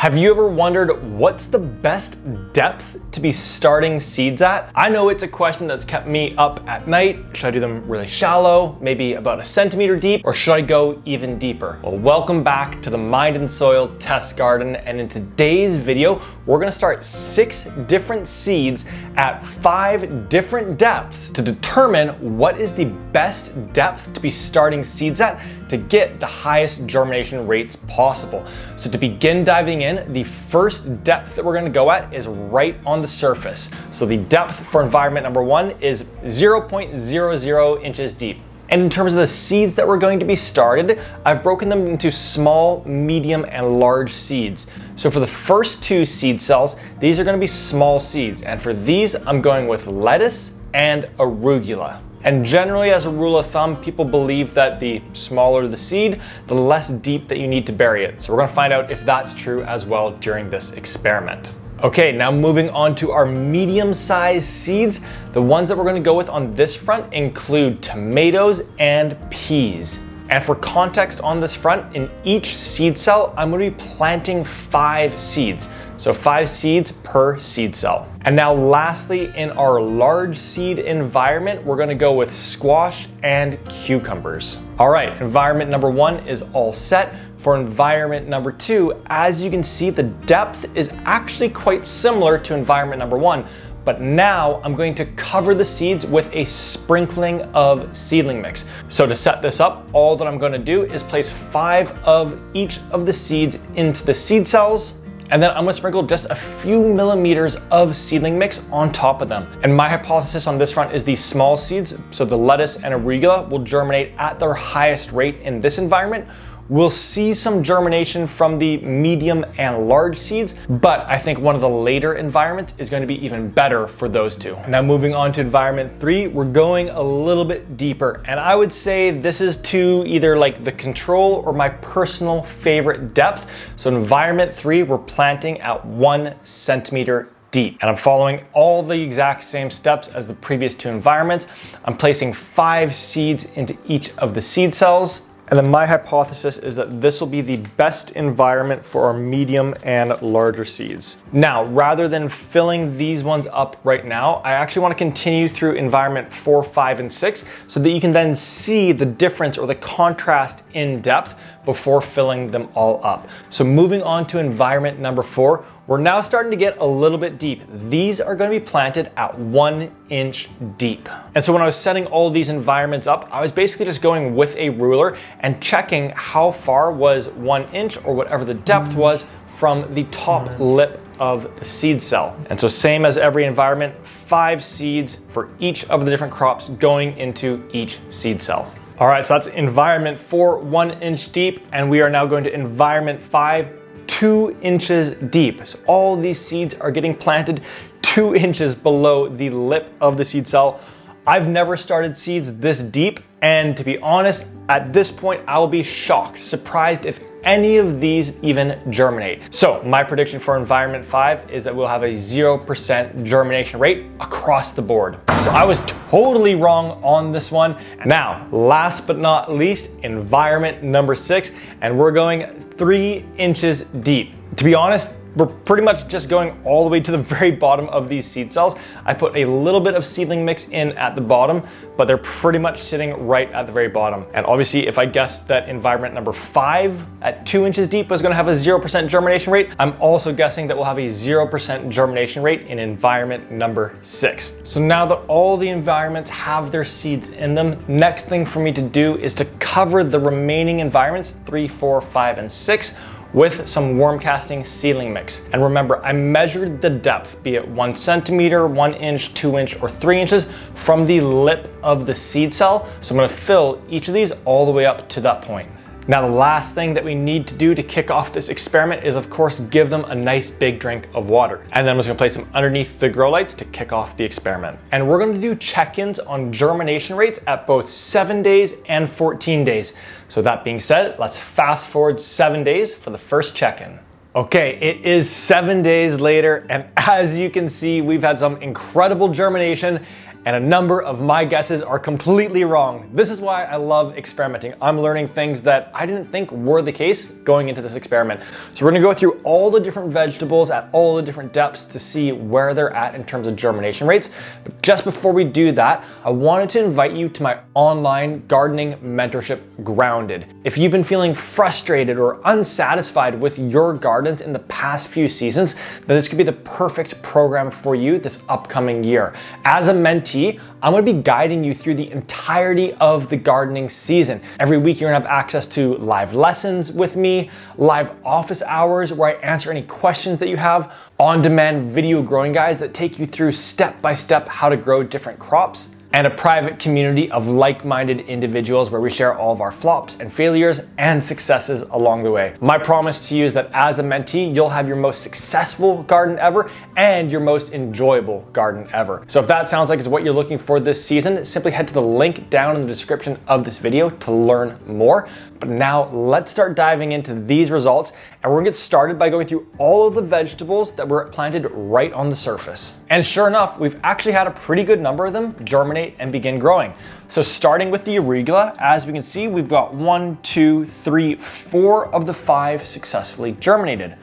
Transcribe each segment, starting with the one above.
Have you ever wondered what's the best depth to be starting seeds at? I know it's a question that's kept me up at night. Should I do them really shallow, maybe about a centimeter deep, or should I go even deeper? Well, welcome back to the Mind and Soil Test Garden, and in today's video, we're gonna start 6 different seeds at 5 different depths to determine what is the best depth to be starting seeds at to get the highest germination rates possible. So to begin diving in, the first depth that we're gonna go at is right on the surface. So the depth for environment number 1 is 0.00 inches deep. And in terms of the seeds that we're going to be started, I've broken them into small, medium, and large seeds. So for the first 2 seed cells, these are gonna be small seeds. And for these, I'm going with lettuce and arugula. And generally, as a rule of thumb, people believe that the smaller the seed, the less deep that you need to bury it. So we're gonna find out if that's true as well during this experiment. Okay, now moving on to our medium-sized seeds. The ones that we're gonna go with on this front include tomatoes and peas. And for context on this front, in each seed cell, I'm gonna be planting 5 seeds. So 5 seeds per seed cell. And now lastly, in our large seed environment, we're gonna go with squash and cucumbers. All right, environment number 1 is all set. For environment number 2, as you can see, the depth is actually quite similar to environment number 1, but now I'm going to cover the seeds with a sprinkling of seedling mix. So to set this up, all that I'm gonna do is place 5 of each of the seeds into the seed cells, and then I'm gonna sprinkle just a few millimeters of seedling mix on top of them. And my hypothesis on this front is these small seeds, so the lettuce and arugula, will germinate at their highest rate in this environment. We'll see some germination from the medium and large seeds, but I think one of the later environments is going to be even better for those 2. Now moving on to environment 3, we're going a little bit deeper, and I would say this is to either like the control or my personal favorite depth. So environment 3, we're planting at 1 centimeter deep. And I'm following all the exact same steps as the previous 2 environments. I'm placing 5 seeds into each of the seed cells. And then my hypothesis is that this will be the best environment for our medium and larger seeds. Now, rather than filling these ones up right now, I actually want to continue through environment 4, 5, and 6 so that you can then see the difference or the contrast in depth before filling them all up. So moving on to environment number 4, we're now starting to get a little bit deep. These are gonna be planted at 1 inch deep. And so when I was setting all these environments up, I was basically just going with a ruler and checking how far was 1 inch or whatever the depth was from the top lip of the seed cell. And so same as every environment, 5 seeds for each of the different crops going into each seed cell. All right, so that's environment 4, 1 inch deep, and we are now going to environment 5, 2 inches deep. So all these seeds are getting planted 2 inches below the lip of the seed cell. I've never started seeds this deep, and to be honest, at this point, I'll be shocked, surprised if any of these even germinate. So my prediction for environment 5 is that we'll have a 0% germination rate across the board. So I was totally wrong on this one. Now, last but not least, environment number 6, and we're going 3 inches deep. To be honest, we're pretty much just going all the way to the very bottom of these seed cells. I put a little bit of seedling mix in at the bottom, but they're pretty much sitting right at the very bottom. And obviously, if I guessed that environment number 5 at 2 inches deep was gonna have a 0% germination rate, I'm also guessing that we'll have a 0% germination rate in environment number 6. So now that all the environments have their seeds in them, next thing for me to do is to cover the remaining environments, 3, 4, 5, and 6, with some worm casting seedling mix. And remember, I measured the depth, be it 1 centimeter, 1 inch, 2 inch, or 3 inches from the lip of the seed cell. So I'm gonna fill each of these all the way up to that point. Now, the last thing that we need to do to kick off this experiment is, of course, give them a nice big drink of water. And then I'm just gonna place them underneath the grow lights to kick off the experiment. And we're gonna do check-ins on germination rates at both 7 days and 14 days. So that being said, let's fast forward 7 days for the first check-in. Okay, it is 7 days later, and as you can see, we've had some incredible germination and a number of my guesses are completely wrong. This is why I love experimenting. I'm learning things that I didn't think were the case going into this experiment. So we're gonna go through all the different vegetables at all the different depths to see where they're at in terms of germination rates. But just before we do that, I wanted to invite you to my online gardening mentorship, Grounded. If you've been feeling frustrated or unsatisfied with your gardens in the past few seasons, then this could be the perfect program for you this upcoming year. As a mentee, I'm gonna be guiding you through the entirety of the gardening season. Every week you're gonna have access to live lessons with me, live office hours where I answer any questions that you have, on-demand video growing guides that take you through step-by-step how to grow different crops, and a private community of like-minded individuals where we share all of our flops and failures and successes along the way. My promise to you is that as a mentee, you'll have your most successful garden ever and your most enjoyable garden ever. So if that sounds like it's what you're looking for this season, simply head to the link down in the description of this video to learn more. But now let's start diving into these results, and we're gonna get started by going through all of the vegetables that were planted right on the surface. And sure enough, we've actually had a pretty good number of them germinate and begin growing. So starting with the arugula, as we can see, we've got 1, 2, 3, 4 of the 5 successfully germinated.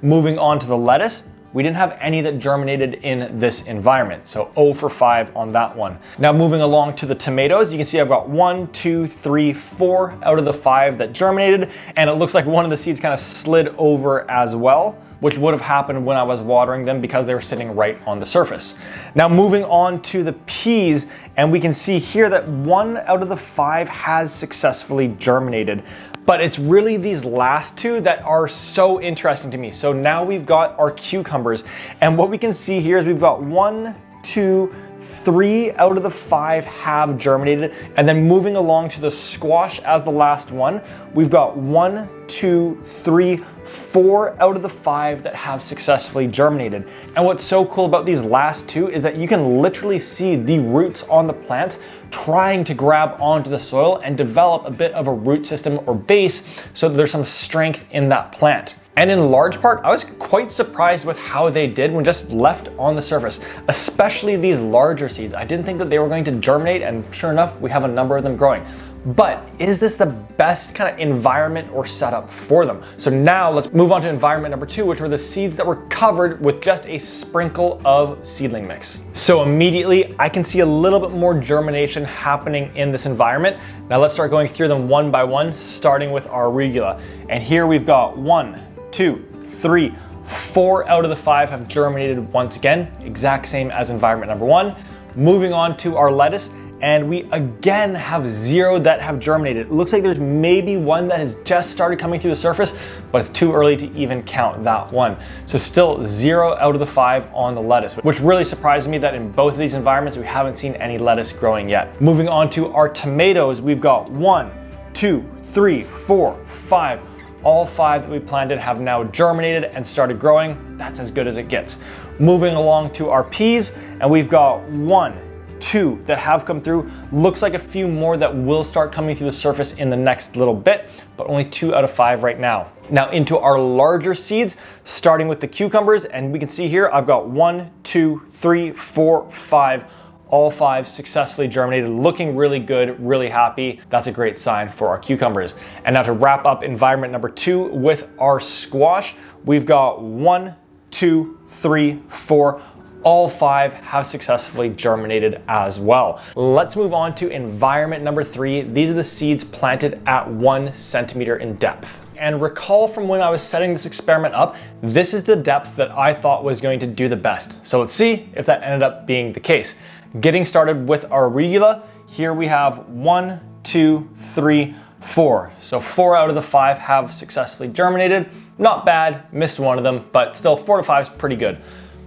Moving on to the lettuce, we didn't have any that germinated in this environment, so 0 for 5 on that one. Now moving along to the tomatoes, you can see I've got 1, 2, 3, 4 out of the 5 that germinated, and it looks like one of the seeds kind of slid over as well, which would have happened when I was watering them because they were sitting right on the surface. Now moving on to the peas, and we can see here that 1 out of the 5 has successfully germinated. But it's really these last 2 that are so interesting to me. So now we've got our cucumbers, and what we can see here is we've got 1, 2, 3 out of the 5 have germinated, and then moving along to the squash as the last one, we've got 1, 2, 3, 4 out of the 5 that have successfully germinated. And what's so cool about these last 2 is that you can literally see the roots on the plants trying to grab onto the soil and develop a bit of a root system or base so that there's some strength in that plant. And in large part, I was quite surprised with how they did when just left on the surface, especially these larger seeds. I didn't think that they were going to germinate, and sure enough, we have a number of them growing. But is this the best kind of environment or setup for them? So now let's move on to environment number 2, which were the seeds that were covered with just a sprinkle of seedling mix. So immediately I can see a little bit more germination happening in this environment. Now let's start going through them one by one, starting with our arugula. And here we've got 1, 2, 3, 4 out of the 5 have germinated once again, exact same as environment number 1. Moving on to our lettuce, and we again have 0 that have germinated. It looks like there's maybe 1 that has just started coming through the surface, but it's too early to even count that one. So still 0 out of the 5 on the lettuce, which really surprised me that in both of these environments, we haven't seen any lettuce growing yet. Moving on to our tomatoes, we've got 1, 2, 3, 4, 5. All 5 that we planted have now germinated and started growing. That's as good as it gets. Moving along to our peas, and we've got 1, 2 that have come through. Looks like a few more that will start coming through the surface in the next little bit, but only 2 out of 5 right now. Now into our larger seeds, starting with the cucumbers, and we can see here I've got 1, 2, 3, 4, 5. All 5 successfully germinated, looking really good, really happy. That's a great sign for our cucumbers. And now to wrap up environment number 2 with our squash, we've got 1, 2, 3, 4. All 5 have successfully germinated as well. Let's move on to environment number 3. These are the seeds planted at 1 centimeter in depth. And recall from when I was setting this experiment up, this is the depth that I thought was going to do the best. So let's see if that ended up being the case. Getting started with our arugula, here we have 1, 2, 3, 4. So 4 out of the 5 have successfully germinated. Not bad, missed one of them, but still 4 to 5 is pretty good.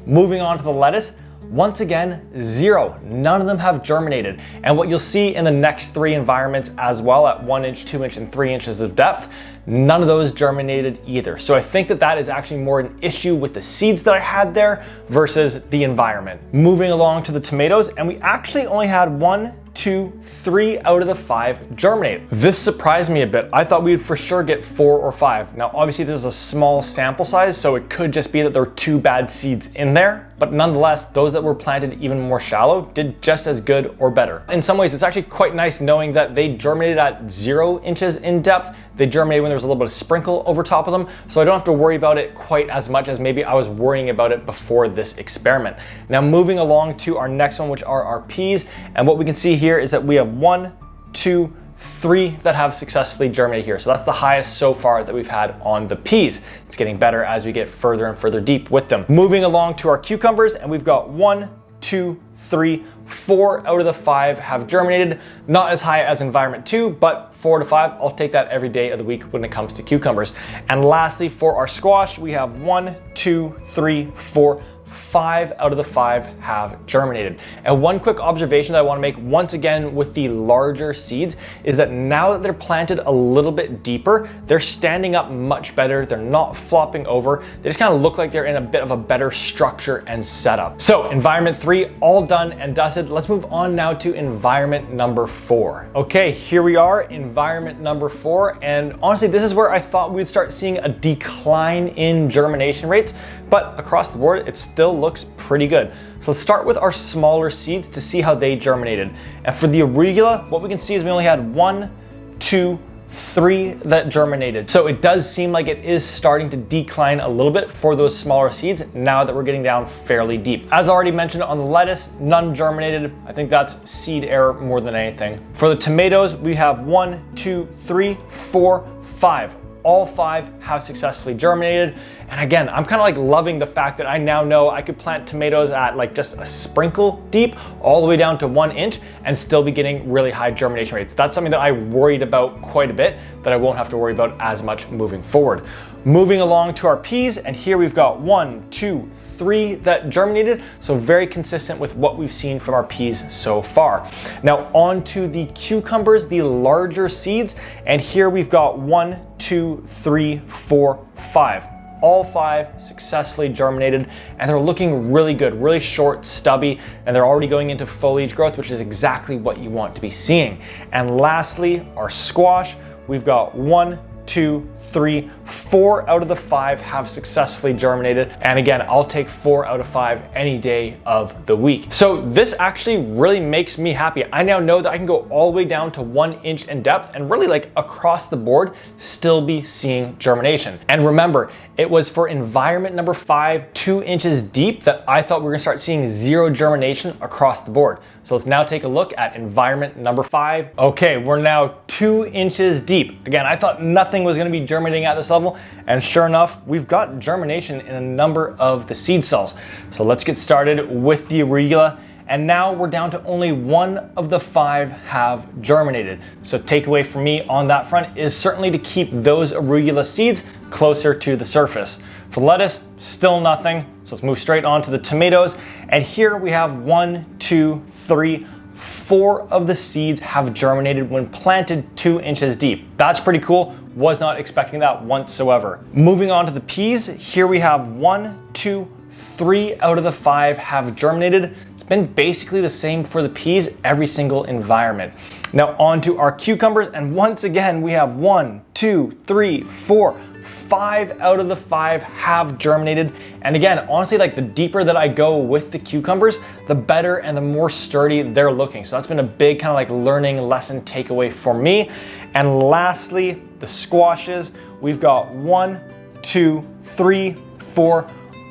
Moving on to the lettuce, once again, 0. None of them have germinated. And what you'll see in the next 3 environments as well at 1 inch, 2 inch, and 3 inches of depth, none of those germinated either. So I think that that is actually more an issue with the seeds that I had there versus the environment. Moving along to the tomatoes, and we actually only had 1, 2, 3 out of the 5 germinate. This surprised me a bit. I thought we'd for sure get 4 or 5. Now, obviously this is a small sample size, so it could just be that there are 2 bad seeds in there, but nonetheless, those that were planted even more shallow did just as good or better. In some ways, it's actually quite nice knowing that they germinated at 0 inches in depth. They germinated when there was a little bit of sprinkle over top of them, so I don't have to worry about it quite as much as maybe I was worrying about it before this experiment. Now, moving along to our next one, which are our peas, and what we can see here is that we have 1, 2, 3 that have successfully germinated here. So that's the highest so far that we've had on the peas. It's getting better as we get further and further deep with them. Moving along to our cucumbers, and we've got 1, 2, 3, 4 out of the 5 have germinated. Not as high as environment 2, but 4 to 5, I'll take that every day of the week when it comes to cucumbers. And lastly, for our squash, we have 1, 2, 3, 4, 5 out of the 5 have germinated. And one quick observation that I want to make once again with the larger seeds is that now that they're planted a little bit deeper, they're standing up much better. They're not flopping over. They just kind of look like they're in a bit of a better structure and setup. So environment 3, all done and dusted. Let's move on now to environment number 4. Okay, here we are, environment number 4. And honestly, this is where I thought we'd start seeing a decline in germination rates, but across the board, it still looks pretty good. So let's start with our smaller seeds to see how they germinated. And for the arugula, what we can see is we only had 1, 2, 3 that germinated. So it does seem like it is starting to decline a little bit for those smaller seeds now that we're getting down fairly deep. As already mentioned on the lettuce, none germinated. I think that's seed error more than anything. For the tomatoes, we have 1, 2, 3, 4, 5. All 5 have successfully germinated. And again, I'm kind of like loving the fact that I now know I could plant tomatoes at like just a sprinkle deep all the way down to 1 inch and still be getting really high germination rates. That's something that I worried about quite a bit that I won't have to worry about as much moving forward. Moving along to our peas, and here we've got 1, 2, 3 that germinated, so very consistent with what we've seen from our peas so far. Now on to the cucumbers, the larger seeds, and here we've got 1, 2, 3, 4, 5. All 5 successfully germinated, and they're looking really good, really short, stubby, and they're already going into foliage growth, which is exactly what you want to be seeing. And lastly, our squash, we've got 1, 2, 3, 4 out of the 5 have successfully germinated. And again, I'll take 4 out of 5 any day of the week. So this actually really makes me happy. I now know that I can go all the way down to 1 inch in depth and really like across the board still be seeing germination. And remember, it was for environment number 5, 2 inches deep, that I thought we were gonna start seeing 0 germination across the board. So let's now take a look at environment number 5. Okay, we're now 2 inches deep. Again, I thought nothing was gonna be germinating at this level, and sure enough, we've got germination in a number of the seed cells. So let's get started with the arugula. And now we're down to only 1 of the 5 have germinated. So takeaway for me on that front is certainly to keep those arugula seeds closer to the surface. For lettuce, still nothing. So let's move straight on to the tomatoes. And here we have 1, 2, 3, 4 of the seeds have germinated when planted 2 inches deep. That's pretty cool. Was not expecting that whatsoever. Moving on to the peas, here we have 1, 2, 3 out of the 5 have germinated. It's been basically the same for the peas every single environment. Now on to our cucumbers, and once again we have 1, 2, 3, 4, 5 out of the 5 have germinated. And again, honestly, like the deeper that I go with the cucumbers, the better and the more sturdy they're looking. So that's been a big kind of like learning lesson takeaway for me. And lastly, the squashes, we've got 1, 2, 3, 4,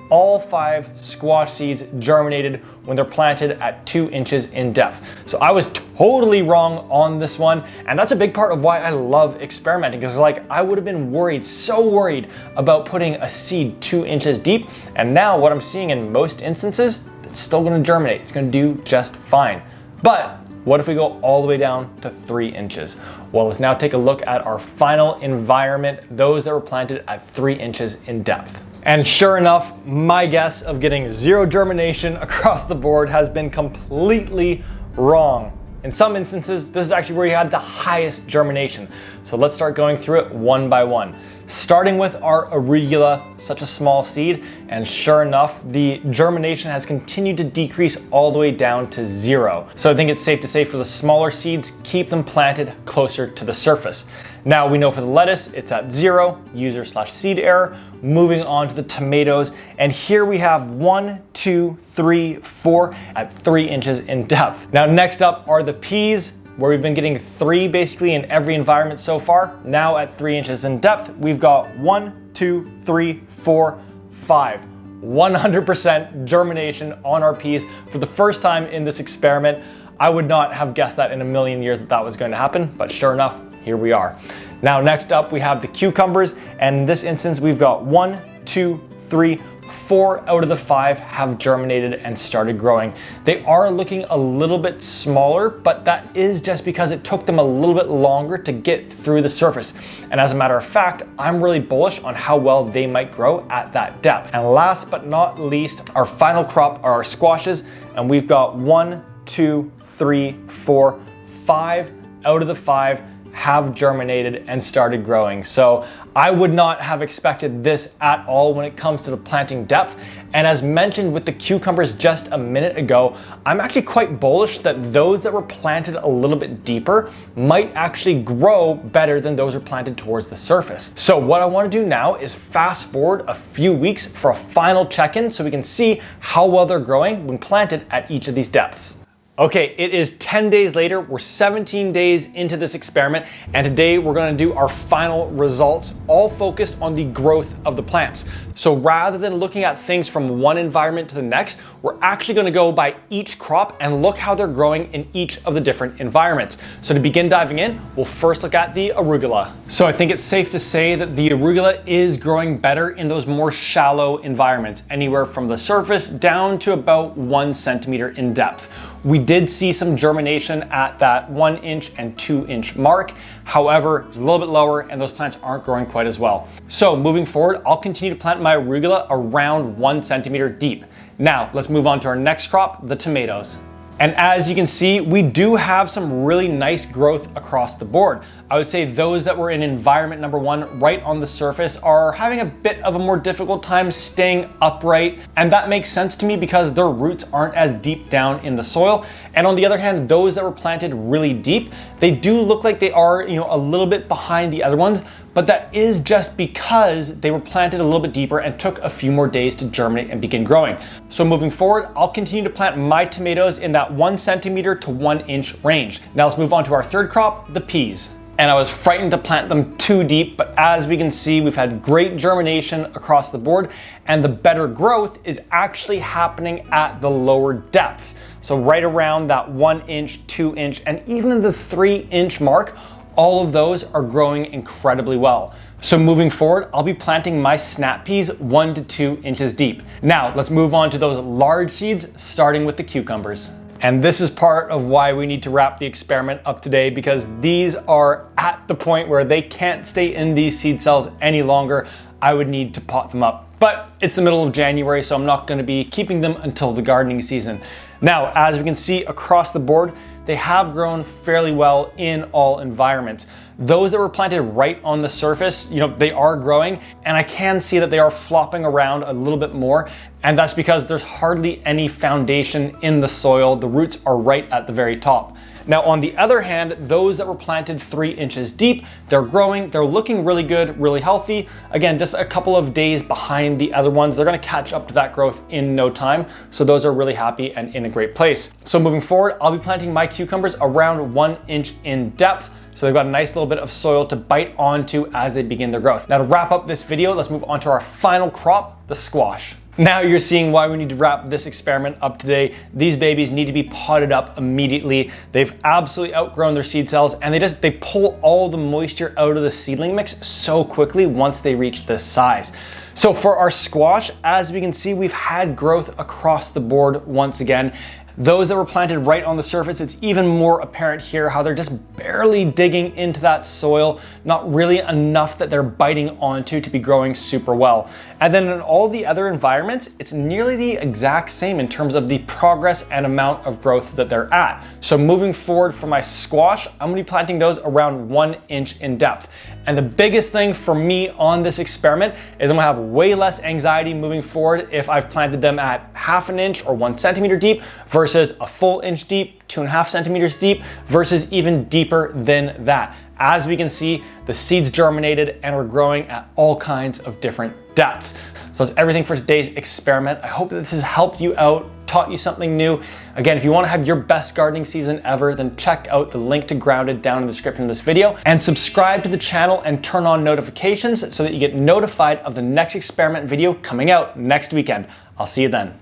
all 5 squash seeds germinated when they're planted at 2 inches in depth. So I was totally wrong on this one, and that's a big part of why I love experimenting, because like I would have been worried, so worried about putting a seed 2 inches deep, and now what I'm seeing in most instances, it's still gonna germinate, it's gonna do just fine. But what if we go all the way down to 3 inches? Well, let's now take a look at our final environment, those that were planted at 3 inches in depth. And sure enough, my guess of getting 0 germination across the board has been completely wrong. in some instances, this is actually where you had the highest germination. So let's start going through it one by one. Starting with our arugula, such a small seed, and sure enough, the germination has continued to decrease all the way down to 0. So I think it's safe to say for the smaller seeds, keep them planted closer to the surface. Now we know for the lettuce, it's at 0, user/seed error. Moving on to the tomatoes, and here we have 1, 2, 3, 4 at 3 inches in depth. Now next up are the peas, where we've been getting 3 basically in every environment so far. Now at 3 inches in depth, we've got 1, 2, 3, 4, 5. 100% germination on our peas for the first time in this experiment. I would not have guessed that in a million years that that was going to happen, but sure enough, here we are. Now next up we have the cucumbers, and in this instance we've got 1, 2, 3, 4 out of the 5 have germinated and started growing. They are looking a little bit smaller, but that is just because it took them a little bit longer to get through the surface. And as a matter of fact, I'm really bullish on how well they might grow at that depth. And last but not least, our final crop are our squashes, and we've got 1, 2, 3, 4, 5 out of the 5 have germinated and started growing. So I would not have expected this at all when it comes to the planting depth. And as mentioned with the cucumbers just a minute ago, I'm actually quite bullish that those that were planted a little bit deeper might actually grow better than those who are planted towards the surface. So what I want to do now is fast forward a few weeks for a final check-in so we can see how well they're growing when planted at each of these depths. Okay, it is 10 days later. We're 17 days into this experiment, and today we're going to do our final results, all focused on the growth of the plants. So rather than looking at things from one environment to the next, we're actually going to go by each crop and look how they're growing in each of the different environments. So to begin diving in, we'll first look at the arugula. So I think it's safe to say that the arugula is growing better in those more shallow environments, anywhere from the surface down to about 1 centimeter in depth. We did see some germination at that 1 inch and 2 inch mark. However, it's a little bit lower and those plants aren't growing quite as well. So moving forward, I'll continue to plant my arugula around 1 centimeter deep. Now let's move on to our next crop, the tomatoes. And as you can see, we do have some really nice growth across the board. I would say those that were in environment number 1 right on the surface are having a bit of a more difficult time staying upright. And that makes sense to me because their roots aren't as deep down in the soil. And on the other hand, those that were planted really deep, they do look like they are, a little bit behind the other ones, but that is just because they were planted a little bit deeper and took a few more days to germinate and begin growing. So moving forward, I'll continue to plant my tomatoes in that 1 centimeter to 1 inch range. Now let's move on to our third crop, the peas. And I was frightened to plant them too deep, but as we can see, we've had great germination across the board, and the better growth is actually happening at the lower depths. So right around that 1 inch, 2 inch, and even the 3 inch mark, all of those are growing incredibly well. So moving forward, I'll be planting my snap peas 1 to 2 inches deep. Now let's move on to those large seeds, starting with the cucumbers. And this is part of why we need to wrap the experiment up today, because these are at the point where they can't stay in these seed cells any longer. I would need to pot them up. But it's the middle of January, so I'm not going to be keeping them until the gardening season. Now, as we can see across the board, they have grown fairly well in all environments. Those that were planted right on the surface, they are growing, and I can see that they are flopping around a little bit more, and that's because there's hardly any foundation in the soil. The roots are right at the very top. Now, on the other hand, those that were planted 3 inches deep, they're growing, they're looking really good, really healthy. Again, just a couple of days behind the other ones. They're gonna catch up to that growth in no time. So those are really happy and in a great place. So moving forward, I'll be planting my cucumbers around 1 inch in depth. So they've got a nice little bit of soil to bite onto as they begin their growth. Now to wrap up this video, let's move on to our final crop, the squash. Now you're seeing why we need to wrap this experiment up today. These babies need to be potted up immediately. They've absolutely outgrown their seed cells, and they pull all the moisture out of the seedling mix so quickly once they reach this size. So for our squash, as we can see, we've had growth across the board once again. Those that were planted right on the surface, it's even more apparent here how they're just barely digging into that soil, not really enough that they're biting onto to be growing super well. And then in all the other environments, it's nearly the exact same in terms of the progress and amount of growth that they're at. So moving forward for my squash, I'm gonna be planting those around 1 inch in depth. And the biggest thing for me on this experiment is I'm gonna have way less anxiety moving forward if I've planted them at 1/2 inch or 1 centimeter deep versus a full inch deep, 2.5 centimeters deep, versus even deeper than that. As we can see, the seeds germinated and we're growing at all kinds of different depths. So that's everything for today's experiment. I hope that this has helped you out, taught you something new. Again, if you want to have your best gardening season ever, then check out the link to Grounded down in the description of this video, and subscribe to the channel and turn on notifications so that you get notified of the next experiment video coming out next weekend. I'll see you then.